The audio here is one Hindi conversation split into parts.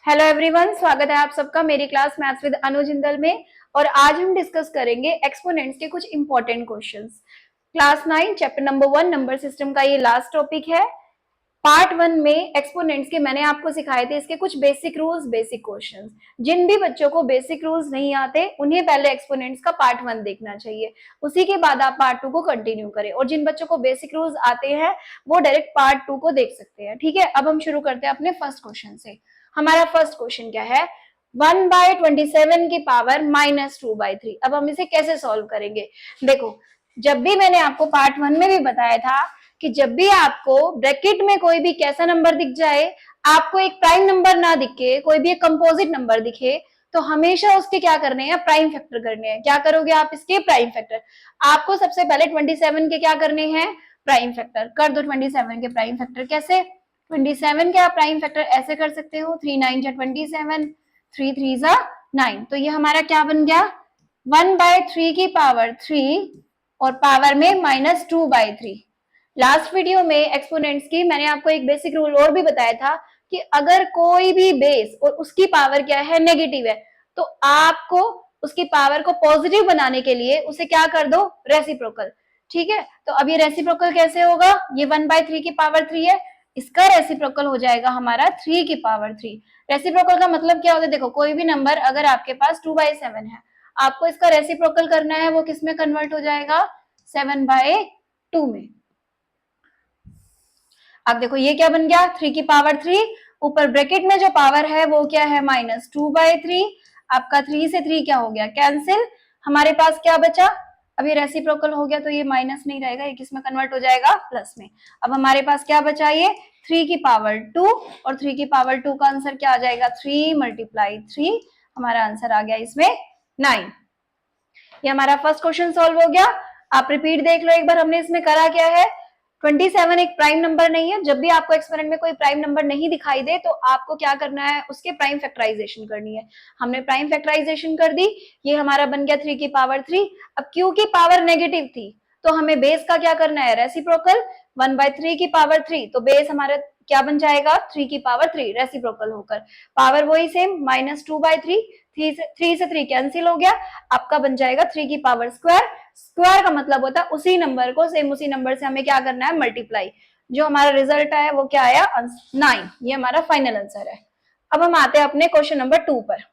हेलो एवरीवन, स्वागत है आप सबका मेरी क्लास मैथ्स विद अनु जिंदल में। और आज हम डिस्कस करेंगे एक्सपोनेंट्स के कुछ important questions. Class 9 chapter number 1 number system का ये लास्ट टॉपिक है। पार्ट 1 में एक्सपोनेंट्स के मैंने आपको सिखाए थे इसके कुछ बेसिक रूल्स, बेसिक क्वेश्चंस। जिन भी बच्चों को बेसिक रूल्स नहीं आते उन्हें पहले एक्सपोनेंट्स का पार्ट 1 देखना चाहिए, उसी के बाद आप पार्ट 2 को कंटिन्यू करें। और जिन बच्चों को बेसिक रूल्स आते हैं वो डायरेक्ट पार्ट 2 को देख सकते हैं। ठीक है, अब हम शुरू करते हैं अपने फर्स्ट क्वेश्चन से। हमारा फर्स्ट क्वेश्चन क्या है? 1/27 की पावर -2/3। अब हम इसे कैसे सॉल्व करेंगे? देखो, जब भी मैंने आपको पार्ट 1 में भी बताया था कि जब भी आपको ब्रैकेट में कोई भी कैसा नंबर दिख जाए, आपको एक प्राइम नंबर ना दिखे, कोई भी एक कंपोजिट नंबर दिखे, तो हमेशा उसके क्या करने हैं? प्राइम फैक्टर करने हैं। क्या करोगे आप? इसके प्राइम फैक्टर। आपको सबसे पहले 27 के क्या करने हैं? प्राइम फैक्टर कर दो। 27 के प्राइम फैक्टर कैसे? 27 के आप प्राइम फैक्टर ऐसे कर सकते हो, 3 9 जा 27, 3 3 जा 9। तो ये हमारा क्या बन गया? 1/3 की पावर 3 और पावर में -2/3। लास्ट वीडियो में एक्सपोनेंट्स की मैंने आपको एक बेसिक रूल और भी बताया था कि अगर कोई भी बेस और उसकी पावर क्या है? नेगेटिव है, तो आपको उसकी पावर को पॉजिटिव बनाने के लिए उसे क्या कर दो? रेसिप्रोकल। ठीक है, तो अब ये रेसिप्रोकल कैसे होगा? ये 1/3 की पावर 3 है, इसका रेसिप्रोकल हो जाएगा हमारा 3 की पावर 3। रेसिप्रोकल का मतलब क्या होता है? देखो, कोई भी नंबर अगर आपके पास 2/7 है, आपको इसका रेसिप्रोकल करना है, वो किस में कन्वर्ट हो जाएगा? 7/2 में। अब देखो ये क्या बन गया? 3 की पावर 3, ऊपर ब्रैकेट में जो पावर है वो क्या है? -2/3। आपका 3 से 3 क्या हो गया? कैंसिल। हमारे पास क्या बचा? अब ये रेसिप्रोकल हो गया तो ये माइनस नहीं रहेगा, ये किस में कन्वर्ट हो जाएगा? प्लस में। अब हमारे पास क्या बचा? ये 3 की पावर 2, और 3 की पावर 2 का आंसर क्या आ जाएगा? 3 × 3। हमारा आंसर आ गया इसमें 9। ये हमारा फर्स्ट क्वेश्चन सॉल्व हो गया। आप रिपीट देख लो एक बार, हमने इसमें करा क्या है? 27 एक प्राइम नंबर नहीं है। जब भी आपको एक्सपेरिमेंट में कोई प्राइम नंबर नहीं दिखाई दे तो आपको क्या करना है? उसके प्राइम फैक्टराइजेशन करनी है। हमने प्राइम फैक्टराइजेशन कर दी, ये हमारा बन गया 3 की पावर 3। अब क्योंकि पावर नेगेटिव थी तो हमें बेस का क्या करना है? रेसिप्रोकल। 1/3 की पावर 3, तो बेस हमारा क्या बन जाएगा? 3 की पावर 3 रेसिप्रोकल होकर। पावर वही सेम, -2/3। 3 से 3 कैंसिल हो गया, आपका बन जाएगा 3 की पावर स्क्वायर। स्क्वायर का मतलब होता है उसी नंबर को सेम उसी नंबर से हमें क्या करना है? मल्टीप्लाई। जो हमारा रिजल्ट आया वो क्या आया? 9। ये हमारा फाइनल आंसर है। अब हम आते हैं अपने क्वेश्चन नंबर 2 पर।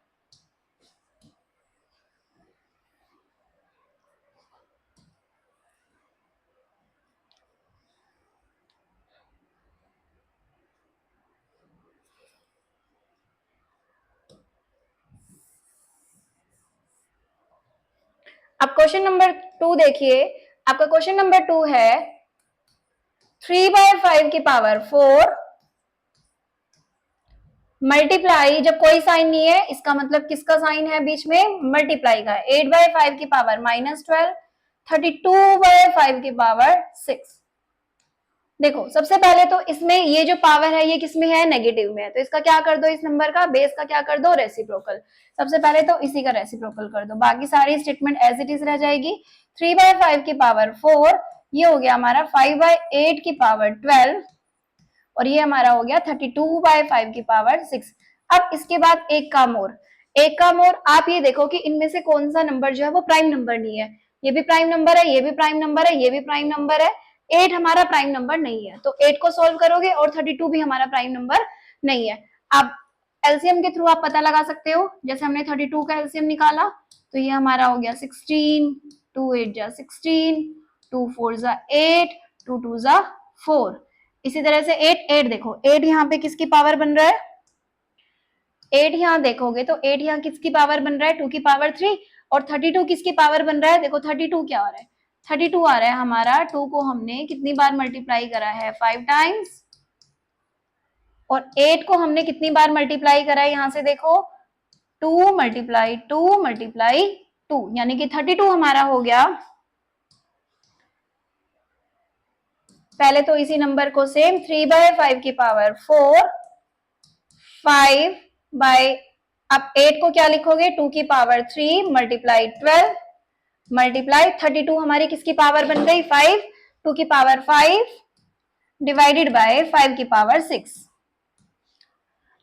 अब क्वेश्चन नंबर 2 देखिए। आपका क्वेश्चन नंबर 2 है 3/5 की पावर 4 मल्टीप्लाई, जब कोई साइन नहीं है इसका मतलब किसका साइन है बीच में? मल्टीप्लाई का। 8/5 की पावर -12, 32/5 की पावर 6। देखो, सबसे पहले तो इसमें ये जो पावर है ये किसमें है? नेगेटिव में है, तो इसका क्या कर दो? इस नंबर का बेस का क्या कर दो? रेसिप्रोकल। सबसे पहले तो इसी का रेसिप्रोकल कर दो, बाकी सारी स्टेटमेंट एज इट इज रह जाएगी। 3/5 की पावर 4, ये हो गया हमारा 5/8 की पावर 12, और ये हमारा हो गया 32/5 की पावर 6। अब इसके बाद एक काम और, एक काम और। आप ये देखो कि इनमें से कौन सा नंबर जो है वो प्राइम नंबर नहीं है। ये भी प्राइम नंबर है, ये भी प्राइम नंबर है, ये भी प्राइम नंबर है। 8 हमारा प्राइम नंबर नहीं है, तो 8 को सोल्व करोगे, और 32 भी हमारा प्राइम नंबर नहीं है। आप एलसीएम के थ्रू आप पता लगा सकते हो। जैसे हमने 32 का एलसीएम निकाला तो ये हमारा हो गया 16, 2 8 जा 16, 2 4 जा 8, 2 2 जा 4। इसी तरह से 8 8 देखो, 8 यहाँ पे किसकी पावर बन रहा है? 8 यहाँ देखोगे तो 8 यहाँ किसकी पावर बन रहा है? 2 की पावर 3। और 32 किसकी पावर बन रहा है? देखो 32 क्या आ रहा है? 32 आ रहा है हमारा 2 को हमने कितनी बार मल्टीप्लाई करा है? 5 टाइम्स। और 8 को हमने कितनी बार मल्टीप्लाई करा है? यहाँ से देखो 2 × 2 × 2, यानी कि 32 हमारा हो गया। पहले तो इसी नंबर को सेम 3/5 की पावर 4, 5 बाय, अब 8 को क्या लिखोगे? 2 की पावर 3 मल्टीप्लाई 12 मल्टीप्लाई 32 हमारी किसकी पावर बन गई? 5, 2 की पावर 5 डिवाइडेड बाय 5 की पावर 6।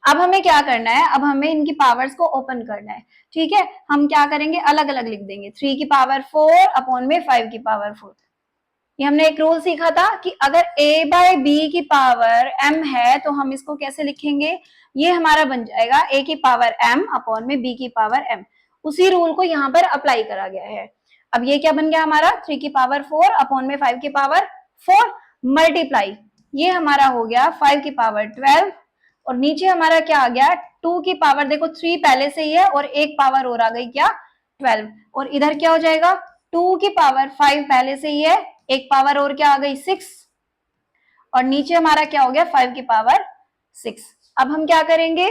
अब हमें क्या करना है, अब हमें इनकी पावर्स को ओपन करना है। ठीक है, हम क्या करेंगे, अलग अलग लिख देंगे। 3 की पावर 4 अपॉन में 5 की पावर 4। ये हमने एक रूल सीखा था कि अगर a बाय बी की पावर m है तो हम इसको कैसे लिखेंगे, ये हमारा बन जाएगा a की पावर m अपॉन में b की पावर m। उसी रूल को यहाँ पर अप्लाई करा गया है। अब ये क्या बन गया हमारा, 3 की पावर 4 अपॉन में 5 की पावर 4 मल्टीप्लाई, ये हमारा हो गया 5 की पावर 12, और नीचे हमारा क्या आ गया, 2 की पावर, देखो 3 पहले से ही है और एक पावर और आ गई क्या, 12, और इधर क्या हो जाएगा, 2 की पावर 5 पहले से ही है, एक पावर और क्या आ गई 6, और नीचे हमारा क्या हो गया 5 की पावर 6। अब हम क्या करेंगे,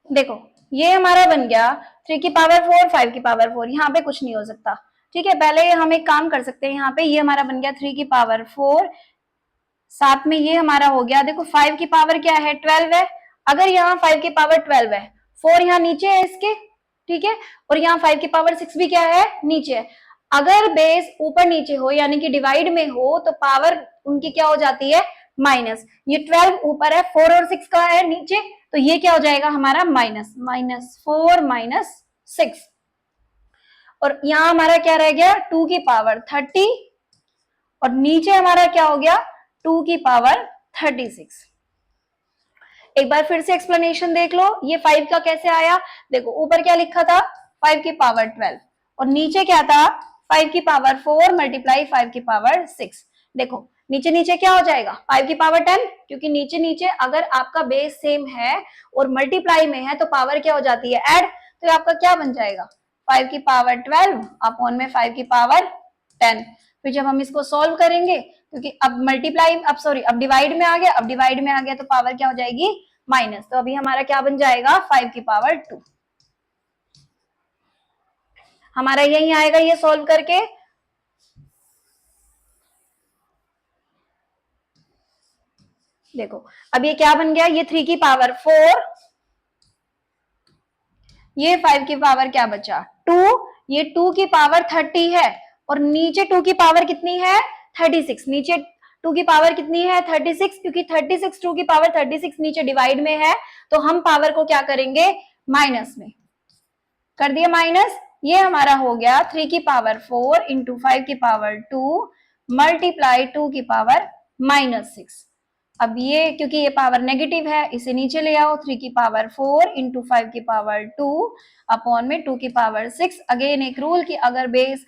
देखो ये हमारा बन गया 3 की पावर 4 5 की पावर 4, यहाँ पे कुछ नहीं हो सकता। ठीक है, पहले हम एक काम कर सकते हैं, यहाँ पे ये हमारा बन गया 3 की पावर 4, साथ में ये हमारा हो गया, देखो 5 की पावर क्या है 12 है, अगर यहाँ 5 की पावर 12 है, 4 यहाँ नीचे है इसके, ठीक है, और यहाँ 5 की पावर 6 भी क्या है, नीचे है। अगर बेस ऊपर नीचे हो यानी कि डिवाइड में हो तो पावर उनकी क्या हो जाती है, माइनस। ये 12 ऊपर है, 4 और 6 का है नीचे, तो ये क्या हो जाएगा हमारा माइनस, -4 -6, और यहाँ हमारा क्या रह गया 2 की पावर 30, और नीचे हमारा क्या हो गया 2 की पावर 36। एक बार फिर से एक्सप्लेनेशन देख लो, ये 5 का कैसे आया, देखो ऊपर क्या लिखा था 5 की पावर 12, और नीचे क्या था 5 की पावर 4 मल्टीप्लाई 5 की पावर 6। देखो नीचे नीचे क्या हो जाएगा 5 की पावर 10, क्योंकि नीचे नीचे अगर आपका बेस सेम है और मल्टीप्लाई में है तो पावर क्या हो जाती है, ऐड, तो आपका क्या बन जाएगा 5 की पावर 12 अपॉन में 5 की पावर 10। फिर जब हम इसको सॉल्व करेंगे, क्योंकि अब मल्टीप्लाई, अब सॉरी अब डिवाइड में आ गया, अब डिवाइड में आ गया तो पावर क्या हो जाएगी माइनस, तो अभी हमारा क्या बन जाएगा 5 की पावर 2। हमारा यही आएगा ये सॉल्व करके। देखो अब ये क्या बन गया, ये 3 की पावर 4, ये 5 की पावर क्या बचा 2, ये 2 की पावर 30 है, और नीचे 2 की पावर कितनी है 36, नीचे 2 की पावर कितनी है 36, क्योंकि 36 2 की पावर 36 नीचे डिवाइड में है, तो हम पावर को क्या करेंगे माइनस में कर दिया माइनस। ये हमारा हो गया 3 की पावर 4 इंटू 5 की पावर 2 मल्टीप्लाई 2 की पावर -6। अब ये क्योंकि ये पावर नेगेटिव है इसे नीचे ले आओ, 3 की पावर 4 इंटू 5 की पावर 2 अपॉन में 2 की पावर 6। अगेन एक रूल कि अगर बेस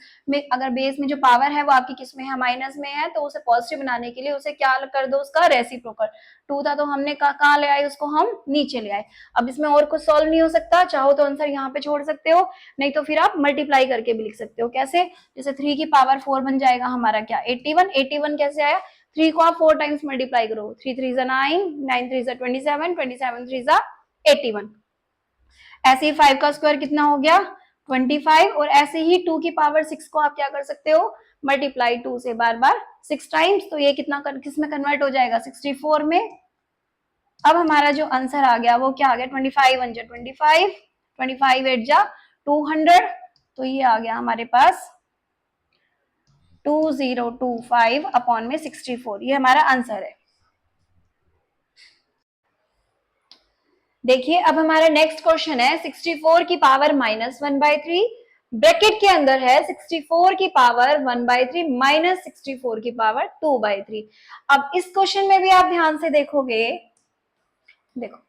में जो पावर है वो आपकी किस में है, माइनस में है, तो उसे पॉजिटिव बनाने के लिए उसे क्या कर दो, उसका रेसिप्रोकल। 2 था तो हमने कहाँ ले आए, उसको हम नीचे ले आए। अब इसमें और कुछ सॉल्व नहीं हो सकता, चाहो तो आंसर यहाँ पे छोड़ सकते हो, नहीं तो फिर आप मल्टीप्लाई करके भी लिख सकते हो। कैसे, जैसे 3 की पावर 4 बन जाएगा हमारा क्या 81, 81 कैसे आया, 3 को आप 4 टाइम्स मल्टीप्लाई करो, 3 3 9, 9 3 27, 27 3 81। ऐसे ही 5 का स्क्वायर कितना हो गया 25, और ऐसे ही 2 की पावर 6 को आप क्या कर सकते हो मल्टीप्लाई 2 से बार बार 6 टाइम्स, तो ये कितना किस में कन्वर्ट हो जाएगा 64 में। अब हमारा जो आंसर आ गया वो क्या आ गया 25 1 25, 25 8 200, तो ये आ गया हमारे पास 2025 अपॉन में 64, ये हमारा आंसर है। देखिए अब हमारा नेक्स्ट क्वेश्चन है 64 की पावर -1/3, ब्रैकेट के अंदर है 64 की पावर 1/3 माइनस 64 की पावर 2/3। अब इस क्वेश्चन में भी आप ध्यान से देखोगे, देखो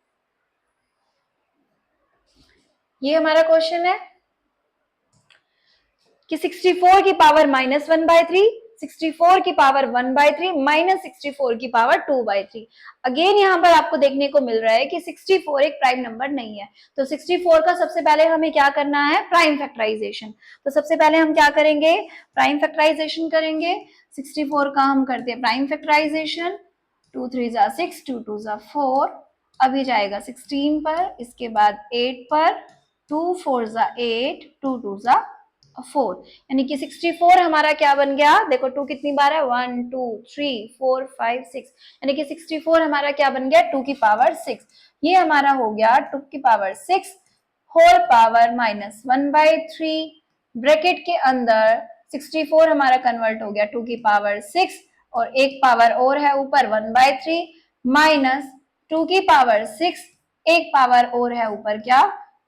ये हमारा क्वेश्चन है कि 64 की पावर -1/3, 64 की पावर 1/3 माइनस 64 की पावर 2/3। अगेन यहाँ पर आपको देखने को मिल रहा है कि 64 एक प्राइम नंबर नहीं है, तो 64 का सबसे पहले हमें क्या करना है प्राइम फैक्टराइजेशन। तो सबसे पहले हम क्या करेंगे प्राइम फैक्टराइजेशन करेंगे, 64 का हम करते हैं प्राइम फैक्टराइजेशन, 2 3 6, 2 2 4, अभी जाएगा 16 पर, इसके बाद 8 पर, 2 4 8, 2 2 4, यानी कि 64 हमारा क्या बन गया, देखो 2 कितनी बार है 1 2 3 4 5 6, यानी कि 64 हमारा क्या बन गया 2 की पावर 6। ये हमारा हो गया 2 की पावर 6 होल पावर -1/3, ब्रैकेट के अंदर 64 हमारा कन्वर्ट हो गया 2 की पावर 6 और एक पावर और है ऊपर 1/3 माइनस 2 की पावर 6, एक पावर और है ऊपर क्या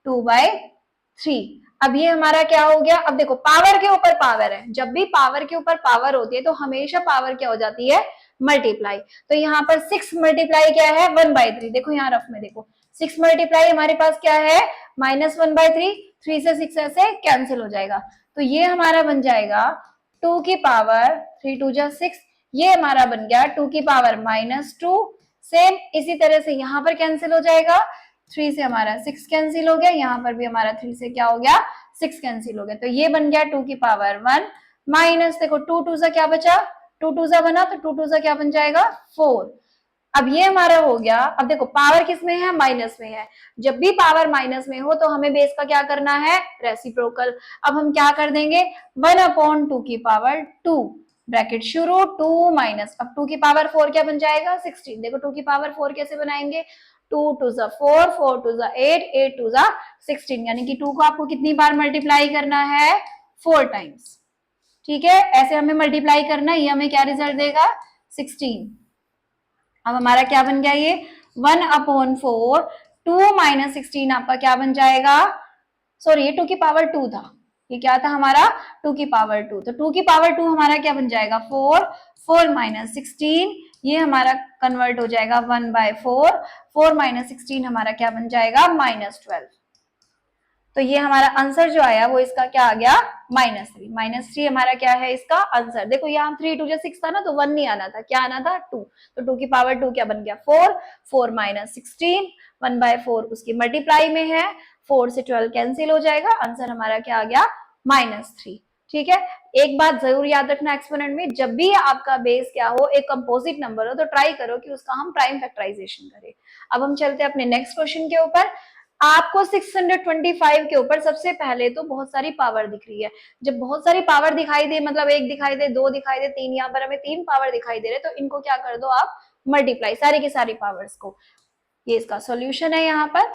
2/3। अब ये हमारा क्या हो गया, अब देखो पावर के ऊपर पावर है, जब भी पावर के ऊपर पावर होती है तो हमेशा पावर क्या हो जाती है मल्टीप्लाई। तो यहाँ पर 6 मल्टीप्लाई क्या है 1/3, देखो यहाँ रफ में देखो 6 मल्टीप्लाई हमारे पास क्या है -1/3, 3 से 6 ऐसे कैंसिल हो जाएगा। तो ये हमारा बन जाएगा 2 की पावर 3 2 जा 6, ये हमारा बन गया 2 की पावर -2। सेम इसी तरह से यहाँ पर कैंसिल हो जाएगा, 3 से हमारा 6 कैंसिल हो गया, यहाँ पर भी हमारा 3 से क्या हो गया 6 कैंसिल हो गया। तो ये बन गया 2 की पावर 1 माइनस देखो 2 2 सा क्या बचा 2 2 सा बना, तो 2 2 सा क्या बन जाएगा 4। अब ये हमारा हो गया। अब देखो पावर किस में है माइनस में है, जब भी पावर माइनस में हो तो हमें बेस का क्या करना है रेसिप्रोकल। अब हम क्या कर देंगे 1/2 की पावर 2 ब्रैकेट शुरू 2 माइनस, अब 2 की पावर 4 क्या बन जाएगा 16। देखो 2 की पावर 4 कैसे बनाएंगे 2 2 जा 4 4 2 जा 8 8 2 जा 16, यानी कि 2 को आपको कितनी बार मल्टीप्लाई करना है 4 टाइम्स। ठीक है, ऐसे हमें मल्टीप्लाई करना है, ये हमें क्या रिजल्ट देगा 16। अब हमारा क्या बन गया ये 1/4 2 माइनस 16 आपका क्या बन जाएगा, सॉरी ये 2 की पावर 2 था, ये क्या था हमारा 2 की पावर 2, तो 2 की पावर 2 हमारा क्या बन जाएगा 4 4 माइनस 16, ये हमारा कन्वर्ट हो जाएगा 1/4 4 माइनस 16 हमारा क्या बन जाएगा -12। तो ये हमारा आंसर जो आया वो इसका क्या आ गया -3 हमारा क्या है इसका आंसर। देखो यहाँ 3 2 6 था ना, तो 1 नहीं आना था, क्या आना था 2, तो 2 की पावर 2 क्या बन गया 4 4 माइनस 16 1/4 उसकी मल्टीप्लाई में है, 4 से 12 कैंसिल हो जाएगा, आंसर हमारा क्या आ गया -3। ठीक है, एक बात जरूर याद रखना एक्सपोनेंट में जब भी आपका बेस क्या हो एक कंपोजिट नंबर हो तो ट्राई करो कि उसका हम प्राइम फैक्टराइजेशन करें। अब हम चलते हैं अपने नेक्स्ट क्वेश्चन के ऊपर। आपको 625 के ऊपर सबसे पहले तो बहुत सारी पावर दिख रही है, जब बहुत सारी पावर दिखाई दे मतलब 1 दिखाई दे 2 दिखाई दे 3, यहाँ पर हमें 3 पावर दिखाई दे रहे, तो इनको क्या कर दो आप मल्टीप्लाई सारी की सारी पावर्स को। ये इसका सॉल्यूशन है, यहाँ पर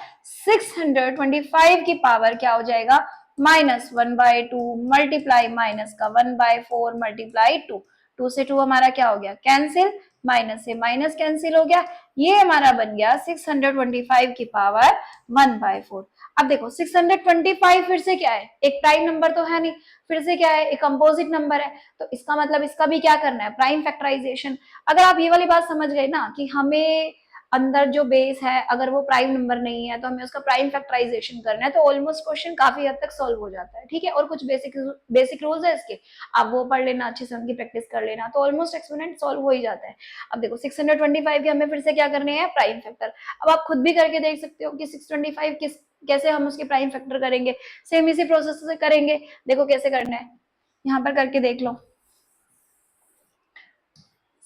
625 की पावर क्या हो जाएगा -1/2 मल्टीप्लाई माइनस का 1/4 मल्टीप्लाई 2, 2 से 2 हमारा क्या हो गया कैंसिल, माइनस से माइनस कैंसिल हो गया, ये हमारा बन गया 625 की पावर 1/4। अब देखो 625 फिर से क्या है एक प्राइम नंबर तो है नहीं, फिर से क्या है एक कंपोजिट नंबर है, तो इसका मतलब इसका भी क्या करना है प्राइम फैक्टराइजेशन। अगर आप ये वाली बात समझ गए ना कि हमें अंदर जो बेस है अगर वो प्राइम नंबर नहीं है तो हमें उसका प्राइम फैक्टराइजेशन करना है, तो ऑलमोस्ट क्वेश्चन काफी हद तक सॉल्व हो जाता है। ठीक है, और कुछ बेसिक रूल्स है इसके, आप वो पढ़ लेना अच्छे से, उनकी प्रैक्टिस कर लेना, तो ऑलमोस्ट एक्सपोनेंट सॉल्व हो ही जाता है। अब देखो 625 के हमें फिर से क्या करने हैं प्राइम फैक्टर। अब आप खुद भी करके देख सकते हो कि 625 कैसे हम उसके प्राइम फैक्टर करेंगे, सेम इसी प्रोसेस से करेंगे। देखो कैसे करना है, यहाँ पर करके देख लो।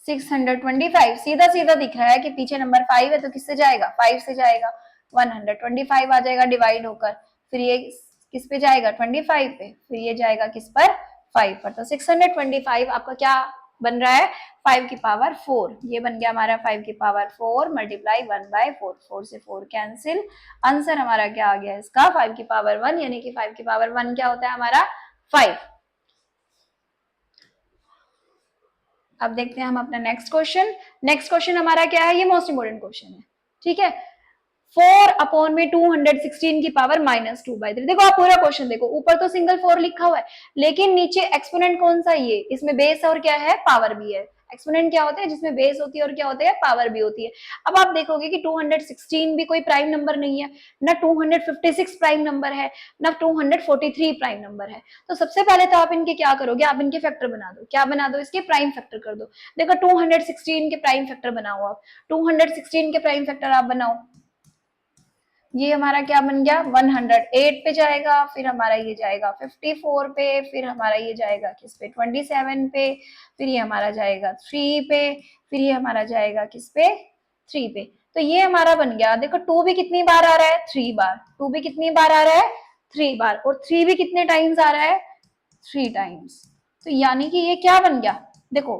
625 सीधा सीधा दिख रहा है कि पीछे नंबर 5 है तो किससे जाएगा 5 से जाएगा, 125 आ जाएगा डिवाइड होकर, फिर ये किस पे जाएगा 25 पे, फिर ये जाएगा किस पर 5 पर, तो 625 आपका क्या बन रहा है 5 की पावर 4, ये बन गया हमारा 5 की पावर 4 मल्टीप्लाई 1/4, 4 से 4 कैंसिल, आंसर हमारा क्या आ गया इसका 5 की पावर 1, यानी कि 5 की पावर 1 क्या होता है हमारा 5। अब देखते हैं हम अपना नेक्स्ट क्वेश्चन। नेक्स्ट क्वेश्चन हमारा क्या है, ये मोस्ट इंपोर्टेंट क्वेश्चन है। ठीक है, 4/216 की पावर -2/3। देखो आप पूरा क्वेश्चन देखो, ऊपर तो सिंगल 4 लिखा हुआ है लेकिन नीचे एक्सपोनेंट कौन सा ये, इसमें बेस और क्या है पावर भी है। एक्सपोनेंट क्या होता है जिसमें बेस होती है और क्या होता है पावर भी होती है। अब आप देखोगे कि 216 भी कोई प्राइम नंबर नहीं है, ना 256 प्राइम नंबर है, ना 243 प्राइम नंबर है। तो सबसे पहले तो आप इनके क्या करोगे, आप इनके फैक्टर बना दो, क्या बना दो इसके प्राइम फैक्टर कर दो। देखो 216 के प्राइम फैक्टर बनाओ, आप 216 के प्राइम फैक्टर आप बनाओ, ये हमारा क्या बन गया 108 पे जाएगा, फिर हमारा ये जाएगा 54 पे, फिर हमारा ये जाएगा किस पे 27 पे, फिर ये हमारा जाएगा 3 पे, फिर ये हमारा जाएगा किस पे 3 पे। तो ये हमारा बन गया, देखो 2 भी कितनी बार आ रहा है 3 बार, 2 भी कितनी बार आ रहा है 3 बार, और 3 भी कितने टाइम्स आ रहा है 3 टाइम्स। तो यानी कि ये क्या बन गया देखो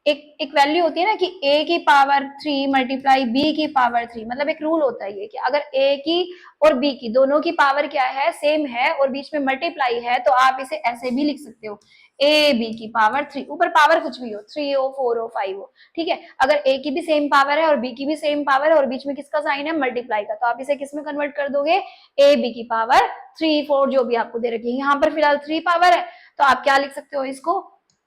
एक वैल्यू होती है ना कि a की पावर 3 मल्टीप्लाई b की पावर 3, मतलब एक रूल होता है ये कि अगर a की और b की दोनों की पावर क्या है, सेम है और बीच में मल्टीप्लाई है, तो आप इसे ऐसे भी लिख सकते हो a b की पावर 3, ऊपर पावर कुछ भी हो, 3 हो 4 हो 5 हो, ठीक है। अगर a की भी सेम पावर है और b की भी सेम पावर है और बीच में किसका साइन है, मल्टीप्लाई का, तो आप इसे किस में कन्वर्ट कर दोगे, a b की पावर 3 4 जो भी आपको दे रखी है। यहाँ पर फिलहाल 3 पावर है तो आप क्या लिख सकते हो इसको,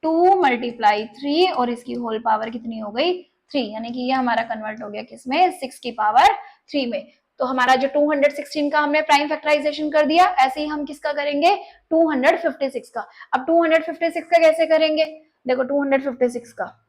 2 मल्टीप्लाई 3 और इसकी होल पावर कितनी हो गई, 3, यानी कि ये हमारा कन्वर्ट हो गया किसमें, 6 की पावर 3 में। तो हमारा जो 216 का हमने प्राइम फैक्टराइजेशन कर दिया, ऐसे ही हम किसका करेंगे, 256 का। अब 256 का कैसे करेंगे, देखो 256 का,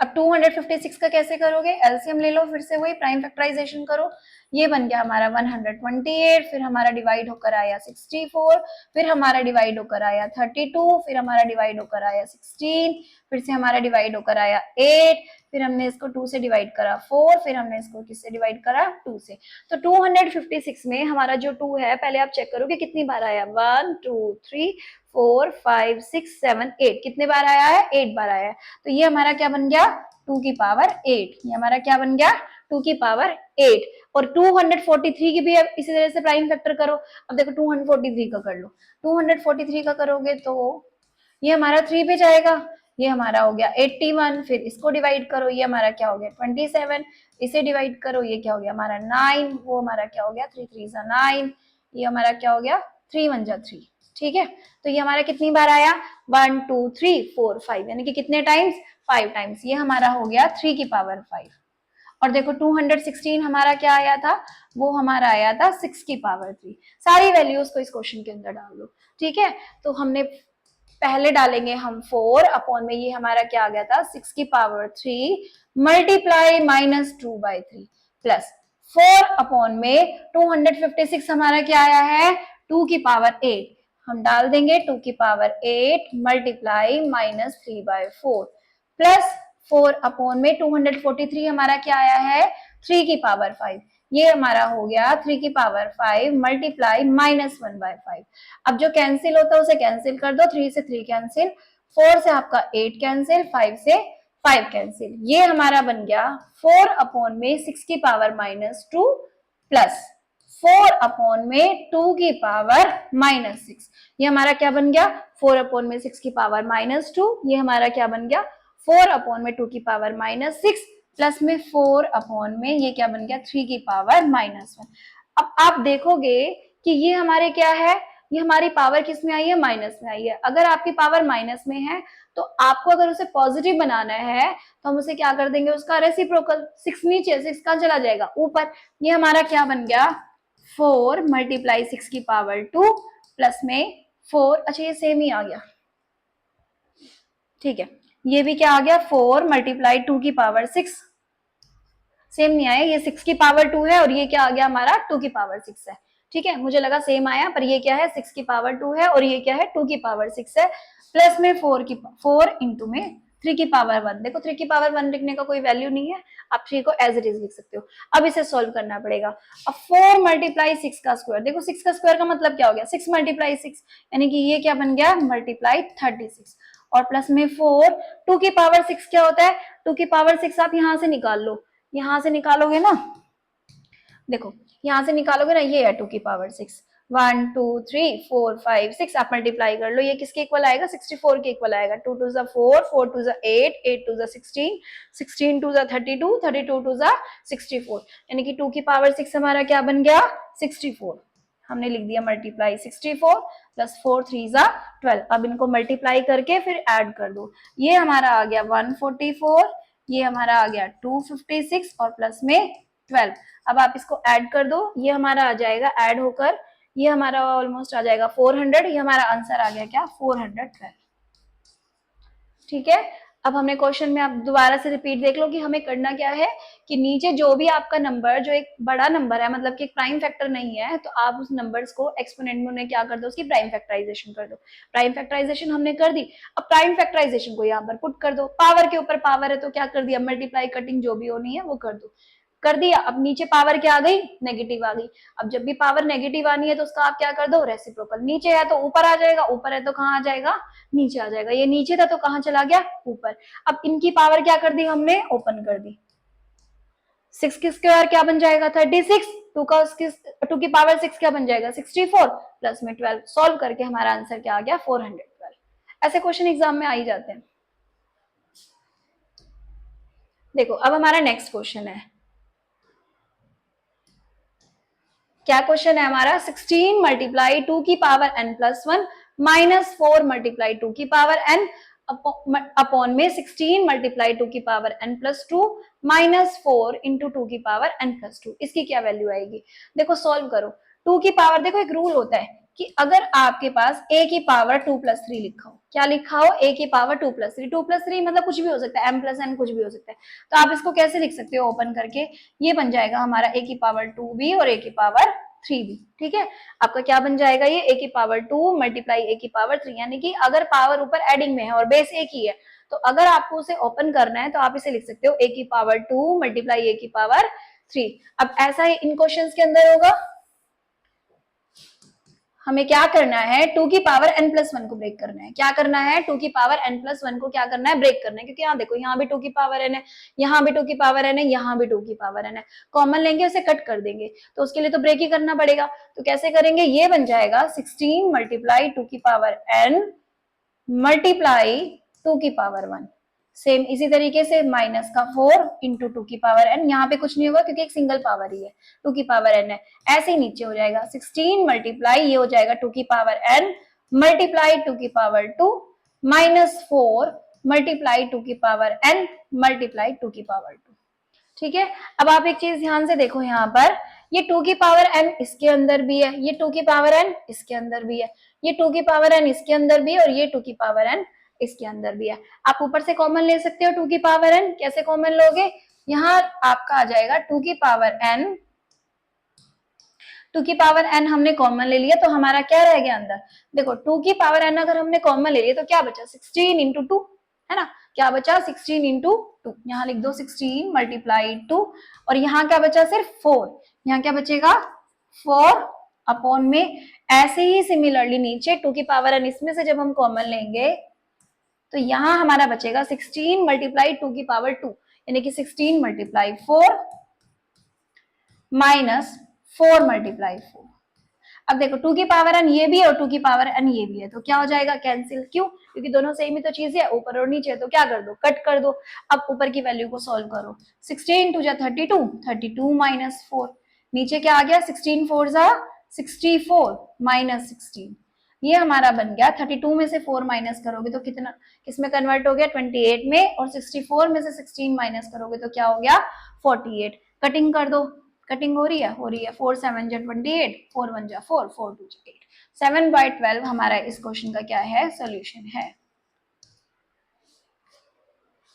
अब 256 का कैसे करोगे, एलसीएम ले लो, फिर से वही प्राइम फैक्टराइजेशन करो, ये बन गया हमारा 128, फिर हमारा डिवाइड होकर आया 64, फिर हमारा डिवाइड होकर आया 32, फिर हमारा डिवाइड होकर आया 16, फिर से हमारा डिवाइड होकर आया 8, फिर हमने इसको 2 से डिवाइड करा 4, फिर हमने इसको किससे डिवाइड करा, 2 से। तो 256 में हमारा जो 2 है, पहले आप चेक करो कि कितनी बार आया, 1 2 3 4 5 6 7 8, कितने बार आया है, 8 बार आया है। तो ये हमारा क्या बन गया, 2 की पावर 8, ये हमारा क्या बन गया, 2 की पावर 8। और 243 की भी अब इसी तरह से प्राइम फैक्टर करो। अब देखो 243 का कर लो, 243 का करोगे तो ये हमारा 3 पे जाएगा, ये हमारा हो गया 81, फिर इसको डिवाइड करो, ये हमारा क्या हो गया 27, इसे डिवाइड करो, ये क्या हो गया हमारा 9, वो हमारा क्या हो गया 3 3 9, ये हमारा क्या हो गया 3 1 3, ठीक है। तो ये हमारा कितनी बार आया, 1 2 3 4 5, यानी कि कितने टाइम्स, 5 टाइम्स, ये हमारा हो गया 3 की पावर 5। और देखो 216 हमारा क्या आया था, वो हमारा आया था 6 की पावर 3। सारी वैल्यूज को इस क्वेश्चन के अंदर डाल दो, ठीक है। तो हमने पहले डालेंगे हम 4 अपॉन में, ये हमारा क्या आ गया था 6 की पावर 3 मल्टीप्लाई -2/3 प्लस 4 अपॉन में 256 हमारा क्या आया है, 2 की पावर 8, हम डाल देंगे 2 की पावर 8 मल्टीप्लाई -3/4 प्लस 4 अपॉन में 243 हमारा क्या आया है, 3 की पावर 5, ये हमारा हो गया 3 की पावर 5 मल्टीप्लाई -1/5। अब जो कैंसिल होता है उसे कैंसिल कर दो, 3 से 3 कैंसिल, 4 से आपका 8 कैंसिल, 5 से 5 कैंसिल, ये हमारा बन गया 4 अपॉन में 6 की पावर -2 प्लस 4 अपॉन में 2 की पावर -6, ये हमारा क्या बन गया 4 अपॉन में 6 की पावर -2, ये हमारा क्या बन गया 4 अपॉन में 2 की पावर -6 प्लस में 4 अपॉन में ये क्या बन गया 3 की पावर -1। अब आप देखोगे कि ये हमारे क्या है, ये हमारी पावर किस में आई है, माइनस में आई है। अगर आपकी पावर माइनस में है तो आपको अगर उसे पॉजिटिव बनाना है तो हम उसे क्या कर देंगे, उसका रेसिप्रोकल, 6 नीचे, 6 कहां चला जाएगा, ऊपर। ये हमारा क्या बन गया 4 मल्टीप्लाई 6 की पावर 2 प्लस में 4, अच्छा ये सेम ही आ गया, ठीक है। ये भी क्या आ गया 4 मल्टीप्लाई 2 की पावर 6, सेम नहीं आया, ये 6 की पावर 2 है और ये क्या आ गया हमारा 2 की पावर 6 है, ठीक है। मुझे लगा सेम आया, पर ये क्या है 6 की पावर 2 है और ये क्या है 2 की पावर 6 है, प्लस में 4 इंटू में 3 की पावर 1। देखो 3 की पावर 1 लिखने का कोई वैल्यू नहीं है, आप 3 को एज इट इज लिख सकते हो। अब इसे सोल्व करना पड़ेगा। अब 4 मल्टीप्लाई 6 का स्क्वायर, देखो 6 का स्क्वायर का मतलब क्या हो गया 6 मल्टीप्लाई 6, यानी कि ये क्या बन गया मल्टीप्लाई 36 और प्लस में 4, 2 की पावर 6 क्या होता है, 2 की पावर 6 आप यहां से निकाल लो, यहां से निकालोगे ना, देखो यहां से निकालोगे ना, ये है 2 की पावर 6, 1 2 3 4 5 6, आप मल्टीप्लाई कर लो, ये किसके इक्वल आएगा 64 के इक्वल आएगा, 2 2 4 4 2 8 8 2 16 16 2 32 32 2 64, यानी कि 2 की पावर 6 हमारा क्या बन गया 64, हमने लिख दिया मल्टीप्लाई 64 प्लस 4 3 12। अब इनको मल्टीप्लाई करके फिर ऐड कर दो, ये हमारा आ गया 144, ये हमारा आ गया 256 और प्लस में 12। अब आप इसको ऐड कर दो, ये हमारा आ जाएगा ऐड होकर, ये हमारा ऑलमोस्ट आ जाएगा 400, ये हमारा आंसर आ गया क्या 412, ठीक है। अब हमने क्वेश्चन में आप दोबारा से रिपीट देख लो कि हमें करना क्या है, कि नीचे जो भी आपका नंबर, जो एक बड़ा नंबर है, मतलब कि एक प्राइम फैक्टर नहीं है, तो आप उस नंबर्स को एक्सपोनेंट में उन्हें क्या कर दो, उसकी प्राइम फैक्टराइजेशन कर दो। प्राइम फैक्टराइजेशन हमने कर दी, अब प्राइम फैक्टराइजेशन को यहाँ पर पुट कर दो, पावर के ऊपर पावर है तो क्या कर दिया मल्टीप्लाई कटिंग जो भी होनी है वो कर दो। कर दिया। अब नीचे पावर क्या आ गई, नेगेटिव आ गई। अब जब भी पावर नेगेटिव आनी है तो उसका आप क्या कर दो, रेसिप्रोकल। नीचे है तो ऊपर आ जाएगा, ऊपर है तो कहाँ आ जाएगा, नीचे आ जाएगा। ये नीचे था तो कहाँ चला गया, ऊपर। अब इनकी पावर क्या कर दी हमने, ओपन कर दी। 6 की स्क्वायर क्या बन जाएगा, 36। 2 की पावर 6 क्या बन जाएगा, 64 प्लस में 12। सॉल्व करके हमारा आंसर क्या आ गया, 412। ऐसे क्वेश्चन एग्जाम में आ ही जाते हैं। देखो अब हमारा नेक्स्ट क्वेश्चन है, क्या क्वेश्चन है हमारा, 16 मल्टीप्लाई 2 की power n plus 1 minus 4 multiply 2 की पावर n अपॉन में 16 मल्टीप्लाई 2 की power n plus 2 minus 4 into 2 की पावर n प्लस 2। इसकी क्या वैल्यू आएगी, देखो सॉल्व करो। 2 की पावर, देखो एक रूल होता है कि अगर आपके पास a की पावर 2 प्लस 3 लिखा हो, क्या लिखा हो, a की पावर 2 प्लस 3। 2 प्लस 3 मतलब कुछ भी हो सकता है, m प्लस n कुछ भी हो सकता है। तो आप इसको कैसे लिख सकते हो, ओपन करके, ये बन जाएगा हमारा a की पावर 2b और a की पावर 3b। ठीक है, आपका क्या बन जाएगा, ये a की पावर 2 मल्टीप्लाई a की पावर 3, यानी कि अगर पावर ऊपर एडिंग में है और बेस एक ही है, तो अगर आपको उसे ओपन करना है तो आप इसे लिख सकते हो a की पावर 2 मल्टीप्लाई a की पावर 3। अब ऐसा ही इन क्वेश्चंस के अंदर होगा, हमें क्या करना है, 2 की पावर n प्लस 1 को ब्रेक करना है। क्या करना है, 2 की पावर n प्लस 1 को क्या करना है, ब्रेक करना है। क्योंकि यहाँ देखो, यहाँ भी 2 की पावर n है, यहाँ भी 2 की पावर n है, यहाँ भी 2 की पावर n है। कॉमन लेंगे, उसे कट कर देंगे, तो उसके लिए तो ब्रेक ही करना पड़ेगा। तो कैसे करेंगे, ये बन जाएगा 16 मल्टीप्लाई 2 की पावर n मल्टीप्लाई 2 की पावर 1। सेम इसी तरीके से माइनस का 4 इंटू 2 की पावर n, यहाँ पे कुछ नहीं होगा क्योंकि एक सिंगल पावर ही है, 2 की पावर n है। ऐसे ही नीचे हो जाएगा 16 मल्टीप्लाई, ये हो जाएगा 2 की पावर n मल्टीप्लाई 2 की पावर 2 माइनस 4 मल्टीप्लाई 2 की पावर n मल्टीप्लाई 2 की पावर 2। ठीक है, अब आप एक चीज ध्यान से देखो, यहाँ पर ये 2 की पावर n इसके अंदर भी है, ये 2 की पावर n इसके अंदर भी है, ये 2 की पावर n इसके अंदर भी है, और ये 2 की पावर n इसके अंदर भी है। आप ऊपर से कॉमन ले सकते हो 2 की पावर n। कैसे कॉमन लोगे, यहाँ आपका आ जाएगा 2 की पावर n, 2 की पावर n हमने कॉमन ले लिया, तो हमारा क्या रह गया अंदर, देखो 2 की पावर n अगर हमने कॉमन ले लिया तो क्या बचा, 16 इंटू 2, है ना। क्या बचा, 16 इंटू 2, यहाँ लिख दो 16 मल्टीप्लाई 2, और यहाँ क्या बचा, सिर्फ 4। यहाँ क्या बचेगा, 4 अपॉन में, ऐसे ही सिमिलरली नीचे 2 की पावर n इसमें से जब हम कॉमन लेंगे तो यहाँ हमारा बचेगा 16 मल्टीप्लाई 2 की पावर 2, यानी कि 16 मल्टीप्लाई 4 माइनस 4 मल्टीप्लाई 4। अब देखो 2 की पावर n ये भी है और 2 की पावर n ये भी है, तो क्या हो जाएगा, कैंसिल। क्यों, क्योंकि दोनों सेम ही तो चीज है, ऊपर और नीचे, तो क्या कर दो, कट कर दो। अब ऊपर की वैल्यू को सॉल्व करो, 16 टू जा 32, 32 माइनस 4, नीचे क्या आ गया, 16 4 जा 64 माइनस 16, ये हमारा बन गया। 32 में से 4 माइनस करोगे तो कितना, किसमें कन्वर्ट हो गया, 28 में, और 64 में से 16 माइनस करोगे तो क्या हो गया, 48। कटिंग कर दो, कटिंग हो रही है, हो रही है। 4 7 जा 28, 4 1 जा 4, 4 2 जा 8, 7/12 हमारा इस क्वेश्चन का क्या है, सोल्यूशन है।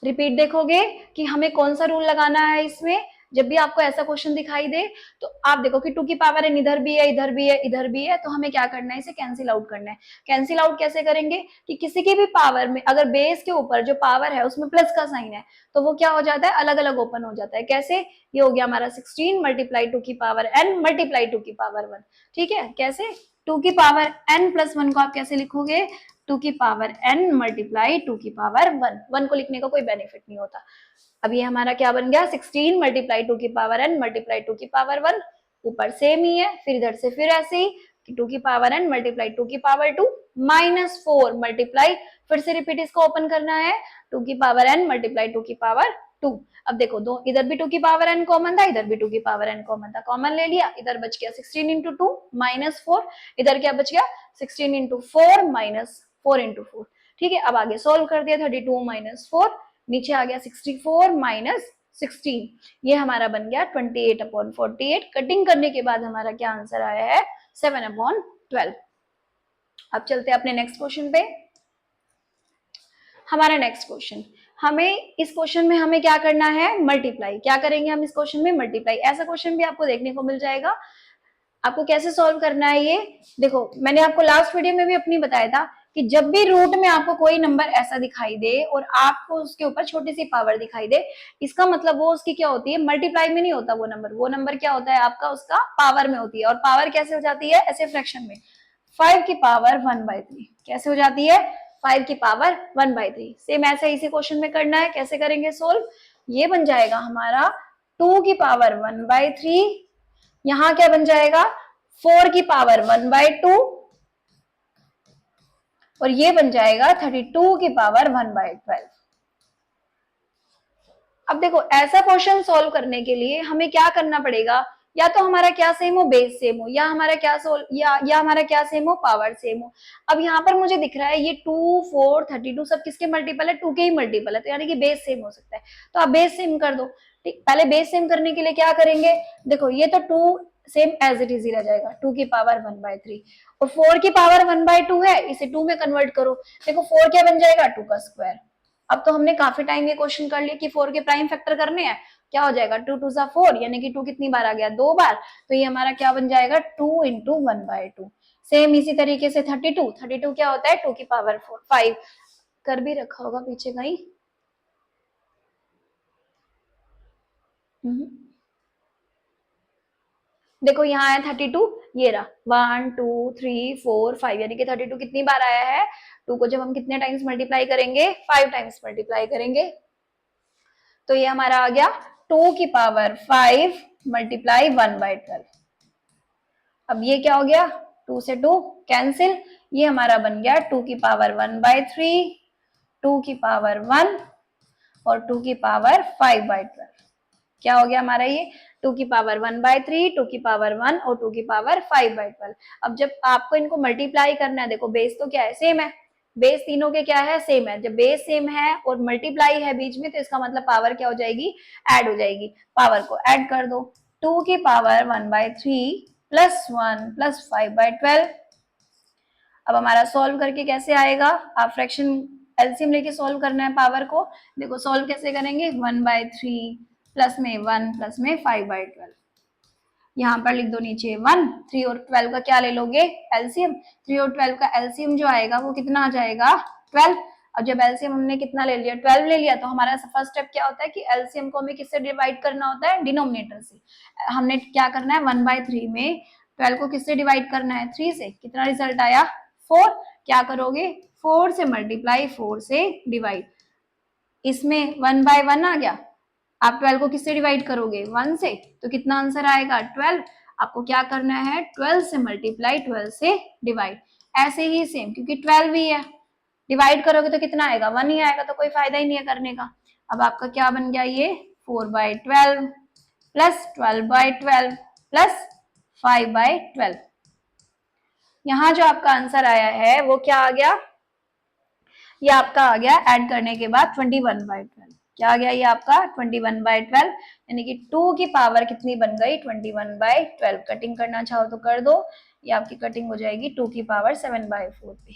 रिपीट देखोगे कि हमें कौन सा रूल लगाना है इसमें, जब भी आपको ऐसा क्वेश्चन दिखाई दे तो आप देखो कि 2 की पावर n इधर भी है, इधर भी है, इधर भी है, तो हमें क्या करना है, इसे कैंसिल आउट करना है। कैंसिल आउट कैसे करेंगे, कि किसी की भी पावर में अगर बेस के ऊपर जो पावर है उसमें प्लस का साइन है तो वो क्या हो जाता है, अलग अलग ओपन हो जाता है। कैसे, ये हो गया हमारा 16 मल्टीप्लाई 2 की पावर n मल्टीप्लाई 2 की पावर 1। ठीक है, कैसे, 2 की पावर n प्लस 1 को आप कैसे लिखोगे, 2 की पावर n मल्टीप्लाई 2 की पावर 1 को लिखने का कोई बेनिफिट नहीं होता। अब ये हमारा क्या बन गया, 16 मल्टीप्लाई 2 की पावर n मल्टीप्लाई 2 की पावर 1, ऊपर सेम ही है, फिर इधर से फिर ऐसे ही कि 2 की पावर n मल्टीप्लाई 2 की पावर 2 माइनस 4 मल्टीप्लाई, फिर से रिपीट इसको ओपन करना है, 2 की पावर n मल्टीप्लाई 2 की पावर 2। अब देखो, दो इधर भी 2 की पावर n कॉमन था, इधर भी 2 की पावर n कॉमन था, कॉमन ले लिया, इधर बच गया 16 इंटू 2 माइनस 4, इधर क्या बच गया, 16 इंटू 4 माइनस 4 इंटू 4। ठीक है, अब आगे सोल्व कर दिया, 32 माइनस 4, नीचे आ गया 64 माइनस 16, ये हमारा बन गया 28/48। कटिंग करने के बाद हमारा क्या आंसर आया है, 7/12। अब चलते हैं अपने नेक्स्ट क्वेश्चन पे। हमारा नेक्स्ट क्वेश्चन, हमें इस क्वेश्चन में हमें क्या करना है, मल्टीप्लाई। क्या करेंगे हम इस क्वेश्चन में, मल्टीप्लाई। ऐसा क्वेश्चन भी आपको देखने को मिल जाएगा। आपको कैसे सॉल्व करना है ये देखो, मैंने आपको लास्ट वीडियो में भी अपनी बताया था कि जब भी रूट में आपको कोई नंबर ऐसा दिखाई दे और आपको उसके ऊपर छोटी सी पावर दिखाई दे, इसका मतलब वो उसकी क्या होती है, मल्टीप्लाई में नहीं होता वो नंबर क्या होता है आपका, उसका पावर में होती है। और पावर कैसे हो जाती है, ऐसे फ्रैक्शन में 5 की पावर 1/3 कैसे हो जाती है, 5 की पावर 1/3। सेम ऐसे इसी क्वेश्चन में करना है, कैसे करेंगे सोल्व, ये बन जाएगा हमारा 2 की पावर 1/3, यहां क्या बन जाएगा 4 की पावर 1/2 और ये बन जाएगा 32 की पावर 1/12। अब देखो ऐसा क्वेश्चन सॉल्व करने के लिए हमें क्या करना पड़ेगा, या तो हमारा क्या सेम हो, बेस सेम हो, या हमारा क्या सोल्व या हमारा क्या सेम हो, पावर सेम हो। अब यहाँ पर मुझे दिख रहा है ये 2 4 32 सब किसके मल्टीपल है, 2 के ही मल्टीपल है, तो यानी कि बेस सेम हो सकता है, तो आप बेस सेम कर दो। ठीक, पहले बेस सेम करने के लिए क्या करेंगे, देखो ये तो 2 सेम एज इट इज ही रह जाएगा, 2 की पावर 1/3 और 4 की पावर 1/2 है, इसे 2 में कन्वर्ट करो, देखो 4 क्या बन जाएगा 2 का स्क्वायर। अब तो हमने काफी टाइम ये क्वेश्चन कर लिया कि 4 के प्राइम फैक्टर करने हैं, क्या हो जाएगा 2 2 4 यानी कि 2 कितनी बार आ गया, 2 बार, तो ये हमारा क्या बन जाएगा 2 इंटू 1/2। सेम इसी तरीके से 32 क्या होता है 2 की पावर 5 कर भी रखा होगा पीछे कहीं। देखो यहाँ है 32, ये रहा 1 2 3 4 5 यानी कि 32 कितनी बार आया है, 2 को जब हम कितने टाइम्स मल्टीप्लाई करेंगे 5 टाइम्स मल्टीप्लाई करेंगे, तो ये हमारा आ गया 2 की पावर 5 मल्टीप्लाई 1/12। अब ये क्या हो गया 2 से 2 कैंसिल, ये हमारा बन गया 2 की पावर 1/3, 2 की पावर 1 और 2 की पावर 5/12। क्या हो गया हमारा ये 2 की पावर 1/3, 2 की पावर 1 और 2 की पावर 5/12। अब जब आपको इनको मल्टीप्लाई करना है, देखो बेस तो क्या है सेम है, बेस तीनों के क्या है सेम है, जब बेस सेम है और मल्टीप्लाई है बीच में तो इसका मतलब पावर क्या हो जाएगी ऐड हो जाएगी, पावर को ऐड कर दो, 2 की पावर 1/3 प्लस 1 प्लस 5/12। अब हमारा सॉल्व करके कैसे आएगा, आप फ्रैक्शन एलसीएम लेके सॉल्व करना है पावर को, देखो सॉल्व कैसे करेंगे 1/3 प्लस में 1 प्लस में 5/12, यहाँ पर लिख दो नीचे 1, 3 और 12 का क्या ले लोगे एलसीएम, 3 और 12 का एलसीएम जो आएगा वो कितना आ जाएगा 12। अब जब एलसीएम हमने कितना ले लिया 12 ले लिया, तो हमारा फर्स्ट स्टेप क्या होता है कि एलसीएम को हमें किससे डिवाइड करना होता है डिनोमिनेटर से। हमने क्या करना है 1/3 में 12 को किससे डिवाइड करना है 3 से, कितना रिजल्ट आया 4, क्या करोगे 4 से मल्टीप्लाई 4 से डिवाइड, इसमें 1/1 आ गया, आप 12 को किससे डिवाइड करोगे 1 से, तो कितना आंसर आएगा 12। आपको क्या करना है 12 से मल्टीप्लाई 12 से डिवाइड, ऐसे ही सेम क्योंकि 12 ही है, डिवाइड करोगे तो कितना आएगा 1 ही आएगा, तो कोई फायदा ही नहीं है करने का। अब आपका क्या बन गया ये 4/12 प्लस 12/12 प्लस 5/12, यहाँ जो आपका आंसर आया है वो क्या आ गया, ये आपका आ गया ऐड करने के बाद 21/12, क्या आ गया ये आपका 21/12 यानी कि 2 की पावर कितनी बन गई 21/12। कटिंग करना चाहो तो कर दो, ये आपकी कटिंग हो जाएगी 2 की पावर 7/4 पे,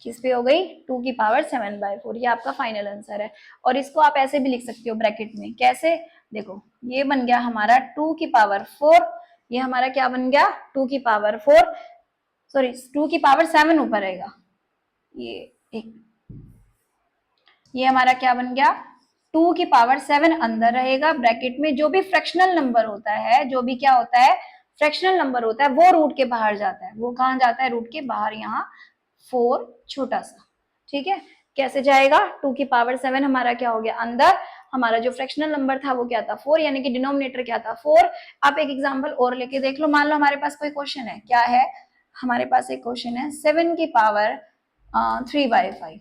किस पे हो गई 2 की पावर 7/4, ये आपका फाइनल आंसर है। और इसको आप ऐसे भी लिख सकते हो ब्रैकेट में, कैसे, देखो ये बन गया हमारा 2 की पावर 4, ये हमारा क्या बन गया 2 की पावर 4, सॉरी 2 की पावर 7 ऊपर रहेगा, ये एक, ये हमारा क्या बन गया 2 की पावर 7 अंदर रहेगा ब्रैकेट में, जो भी फ्रैक्शनल नंबर होता है, जो भी क्या होता है फ्रैक्शनल नंबर होता है वो रूट के बाहर जाता है, वो कहाँ जाता है रूट के बाहर, यहाँ 4 छोटा सा, ठीक है कैसे जाएगा 2 की पावर 7 हमारा क्या हो गया अंदर, हमारा जो फ्रैक्शनल नंबर था वो क्या था 4 यानी कि डिनोमिनेटर क्या था 4। आप एक एग्जांपल और लेके देख लो, मान लो हमारे पास कोई क्वेश्चन है, क्या है हमारे पास एक क्वेश्चन है 7 की पावर 3/5,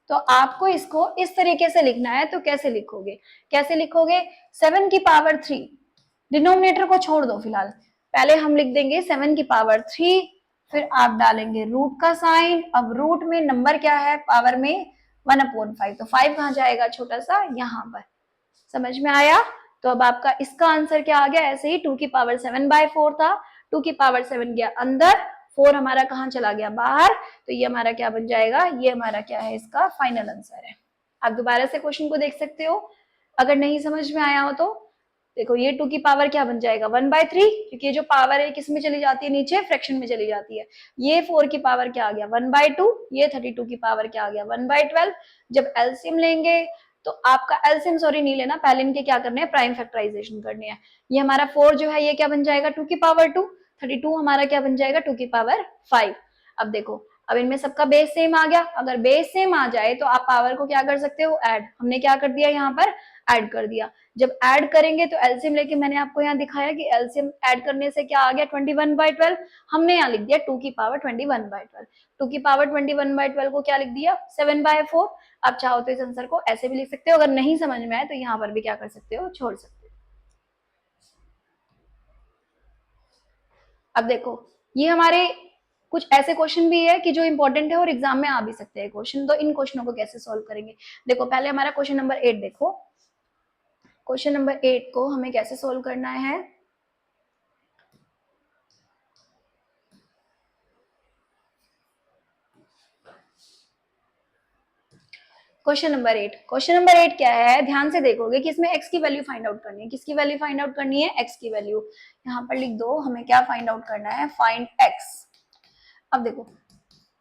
तो आपको इसको इस तरीके से लिखना है, तो कैसे लिखोगे, कैसे लिखोगे 7 की पावर 3, डिनोमिनेटर को छोड़ दो फिलहाल, पहले हम लिख देंगे 7 की पावर 3, फिर आप डालेंगे रूट का साइन, अब रूट में नंबर क्या है पावर में 1/5, तो 5 कहाँ जाएगा छोटा सा यहाँ पर, समझ में आया। तो अब आपका इसका आंसर क्या आ गया, ऐसे ही 2 की पावर 7/4 था, 2 की पावर 7 गया अंदर, 4 हमारा कहाँ चला गया बाहर, तो ये हमारा क्या बन जाएगा, ये हमारा क्या है इसका फाइनल आंसर है। आप दोबारा से क्वेश्चन को देख सकते हो अगर नहीं समझ में आया हो तो देखो ये 2 की पावर क्या बन जाएगा 1/3, क्योंकि ये जो पावर है किस में चली जाती है, नीचे फ्रैक्शन में चली जाती है। ये 4 की पावर क्या आ गया 1/2, ये 32 की पावर क्या आ गया 1/12। जब एलसीएम लेंगे तो आपका एलसीएम सॉरी नहीं लेना, पहले इनके क्या करने हैं, प्राइम फैक्टराइजेशन करने हैं। ये हमारा 4 जो है ये क्या बन जाएगा 2 की पावर 2, 32 हमारा क्या बन जाएगा 2 की पावर 5। अब देखो अब इनमें सबका बेस सेम आ गया, अगर बेस सेम आ जाए तो आप पावर को क्या कर सकते हो, ऐड। हमने क्या कर दिया यहाँ पर, ऐड कर दिया। जब ऐड करेंगे तो एलसीएम लेके मैंने आपको यहाँ दिखाया कि एलसीएम ऐड करने से क्या आ गया 21/12। हमने यहाँ लिख दिया 2 की पावर 21/12। 2 की पावर 21/12 को क्या लिख दिया 7/4। आप चाहो तो इस आंसर को ऐसे भी लिख सकते हो, अगर नहीं समझ में आए तो यहाँ पर भी क्या कर सकते हो, छोड़ सकते हो। अब देखो ये हमारे कुछ ऐसे क्वेश्चन भी है कि जो इंपॉर्टेंट है और एग्जाम में आ भी सकते हैं क्वेश्चन। तो इन क्वेश्चनों को कैसे सॉल्व करेंगे, देखो पहले हमारा क्वेश्चन नंबर 8 देखो। क्वेश्चन नंबर 8 को हमें कैसे सॉल्व करना है, क्वेश्चन नंबर 8। क्वेश्चन नंबर 8 क्या है, ध्यान से देखोगे कि इसमें x की वैल्यू फाइंड आउट करनी है। किसकी वैल्यू फाइंड आउट करनी है, x की वैल्यू। यहाँ पर लिख दो हमें क्या फाइंड आउट करना है, फाइंड x। अब देखो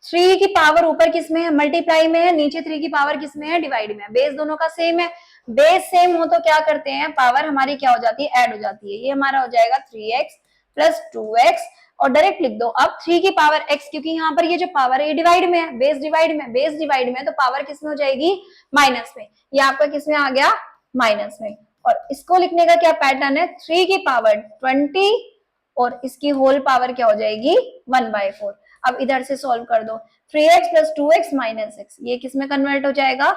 3 की पावर ऊपर किसमें है, मल्टीप्लाई में है, नीचे 3 की पावर किसमें है, डिवाइड में है। बेस दोनों का सेम है, बेस सेम हो तो क्या करते हैं, पावर हमारी क्या हो जाती है, ऐड हो जाती है। ये हमारा हो जाएगा 3x प्लस 2x और डायरेक्ट लिख दो अब 3 की पावर x, क्योंकि यहाँ पर ये जो पावर है डिवाइड में है, बेस डिवाइड में, बेस डिवाइड में तो पावर किसमें हो जाएगी, माइनस में। ये आपका किसमें आ गया, माइनस में। और इसको लिखने का क्या पैटर्न है, 3 की पावर 20 और इसकी होल पावर क्या हो जाएगी 1/4। अब इधर से सॉल्व कर दो, 3x plus 2x minus x, ये किस में कन्वर्ट हो जाएगा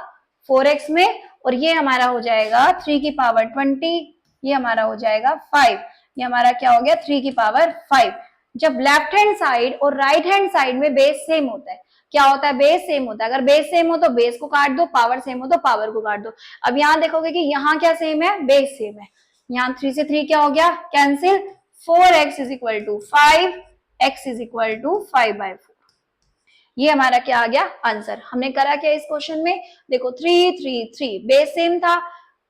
4x में, और ये हमारा हो जाएगा 3 की पावर 20, ये हमारा हो जाएगा 5, ये हमारा क्या हो गया 3 की पावर 5। जब लेफ्ट हैंड साइड और राइट हैंड साइड में बेस सेम होता है, क्या होता है, बेस सेम होता है। अगर बेस सेम हो तो बेस को काट दो, पावर सेम हो तो पावर को काट दो। अब यहाँ देखोगे कि यहाँ क्या सेम है, बेस सेम है। यहाँ 3 से 3 क्या हो गया, cancel, 4x is equal to 5, x is equal to 5/4। ये हमारा क्या आ गया आंसर। हमने करा क्या इस क्वेश्चन में, देखो 3 3 3 बेस सेम था,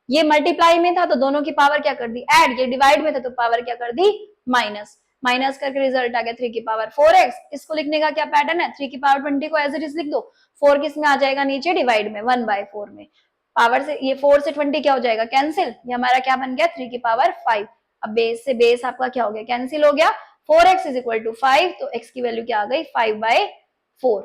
ये मल्टीप्लाई में था तो दोनों की पावर क्या कर दी ऐड, ये डिवाइड में था तो पावर क्या कर दी माइनस, माइनस करके रिजल्ट आ गया 3 की पावर 4x। इसको लिखने का क्या पैटर्न है, 3 की पावर 20 को एज इट इज लिख दो, 4 किस में आ जाएगा नीचे डिवाइड में 1/4 में, पावर से ये 4 से 20 क्या हो जाएगा कैंसिल, ये हमारा क्या बन गया 3 की पावर 5। अब बेस से बेस आपका क्या हो गया कैंसिल हो गया, 4x इज इक्वल टू 5, तो x की वैल्यू क्या आ गई 5/4।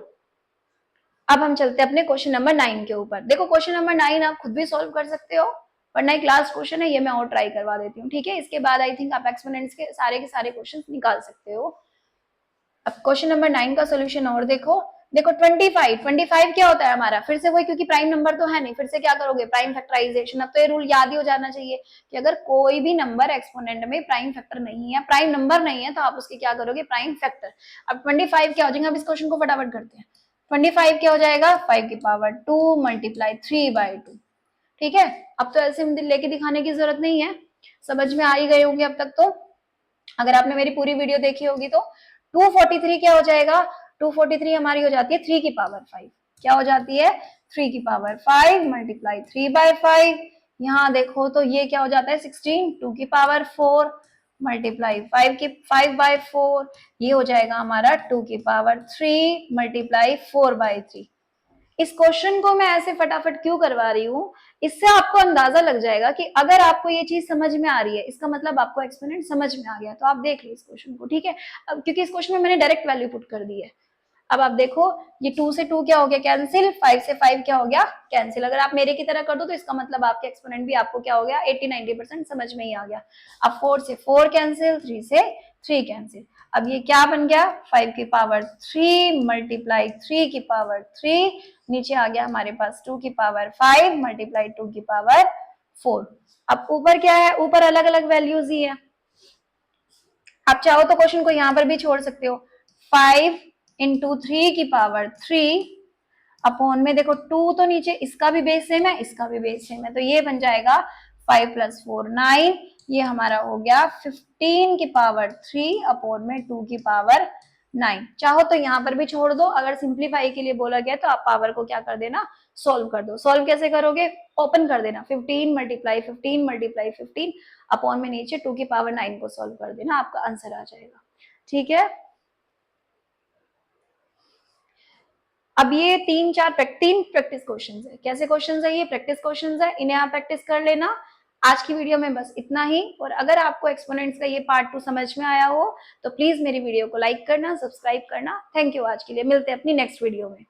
अब हम चलते हैं अपने क्वेश्चन नंबर 9 के ऊपर। देखो क्वेश्चन नंबर 9 आप खुद भी सॉल्व कर सकते हो, वरना एक लास्ट क्वेश्चन है ये मैं और ट्राई करवा देती हूँ, ठीक है। इसके बाद आई थिंक आप एक्सपोनेंट्स के सारे क्वेश्चन निकाल सकते हो। अब क्वेश्चन नंबर 9 का सोल्यूशन और देखो, देखो 25 क्या होता है हमारा, फिर से वही, क्योंकि प्राइम नंबर तो है नहीं, फिर से क्या करोगे प्राइम फैक्टराइजेशन। अब तो ये रूल याद ही हो जाना चाहिए कि अगर कोई भी नंबर एक्सपोनेंट में प्राइम फैक्टर नहीं है, प्राइम नंबर नहीं है, तो आप उसके क्या करोगे प्राइम फैक्टर। अब 25 क्या हो जाएगा, अब इस क्वेश्चन को फटाफट करते हैं। 25 क्या हो जाएगा 5 की पावर 2 मल्टीप्लाई 3/2, ठीक है। अब तो ऐसे लेके दिखाने की जरूरत नहीं है, समझ में आ ही गए होंगे अब तक तो, अगर आपने मेरी पूरी वीडियो देखी होगी तो। 243 क्या हो जाएगा, 243 हमारी हो जाती है 3 की पावर 5, क्या हो जाती है 3 की पावर 5 मल्टीप्लाई 3/5। यहाँ देखो तो ये क्या हो जाता है 16, 2 की पावर 4 मल्टीप्लाई 5/4, ये हो जाएगा हमारा 2 की पावर 3 मल्टीप्लाई 4/3। इस क्वेश्चन को मैं ऐसे फटाफट क्यों करवा रही हूँ, इससे आपको अंदाजा लग जाएगा कि अगर आपको ये चीज समझ में आ रही है इसका मतलब आपको एक्सपोनेंट समझ में आ गया। तो आप देख लो इस क्वेश्चन को, ठीक है। अब क्योंकि इस क्वेश्चन में मैंने डायरेक्ट वैल्यू पुट कर दी है। अब आप देखो ये 2 से 2 क्या हो गया कैंसिल, 5 से 5 क्या हो गया कैंसिल। अगर आप मेरे की तरह कर दो तो इसका मतलब आपके एक्सपोनेंट भी आपको क्या हो गया 80-90% समझ में ही आ गया। अब 4 से 4 कैंसिल, 3 से 3 कैंसिल। अब ये क्या बन गया 5 की पावर 3 मल्टीप्लाई 3 की पावर 3, नीचे आ गया हमारे पास 2 की पावर 5 मल्टीप्लाई 2 की पावर 4। अब ऊपर क्या है, ऊपर अलग अलग वैल्यूज ही है। आप चाहो तो क्वेश्चन को यहां पर भी छोड़ सकते हो, 5 इंटू 3 की पावर 3 अपॉन में देखो 2 तो नीचे इसका भी बेस सेम है, इसका भी बेस सेम है, तो ये बन जाएगा 5 + 4 9, ये हमारा हो गया 15 की पावर 3 अपॉन में 2 की पावर 9। चाहो तो यहाँ पर भी छोड़ दो, अगर सिंप्लीफाई के लिए बोला गया तो आप पावर को क्या कर देना, सॉल्व कर दो। सॉल्व कैसे करोगे, ओपन कर देना, 15 मल्टीप्लाई 15 मल्टीप्लाई 15 अपॉन में नीचे 2 की पावर 9 को सॉल्व कर देना, आपका आंसर आ जाएगा। ठीक है, अब ये तीन प्रैक्टिस क्वेश्चंस है। कैसे क्वेश्चंस है ये, प्रैक्टिस क्वेश्चंस है, इन्हें आप प्रैक्टिस कर लेना। आज की वीडियो में बस इतना ही, और अगर आपको एक्सपोनेंट्स का ये पार्ट 2 समझ में आया हो तो प्लीज मेरी वीडियो को लाइक करना, सब्सक्राइब करना। थैंक यू, आज के लिए मिलते हैं अपनी नेक्स्ट वीडियो में।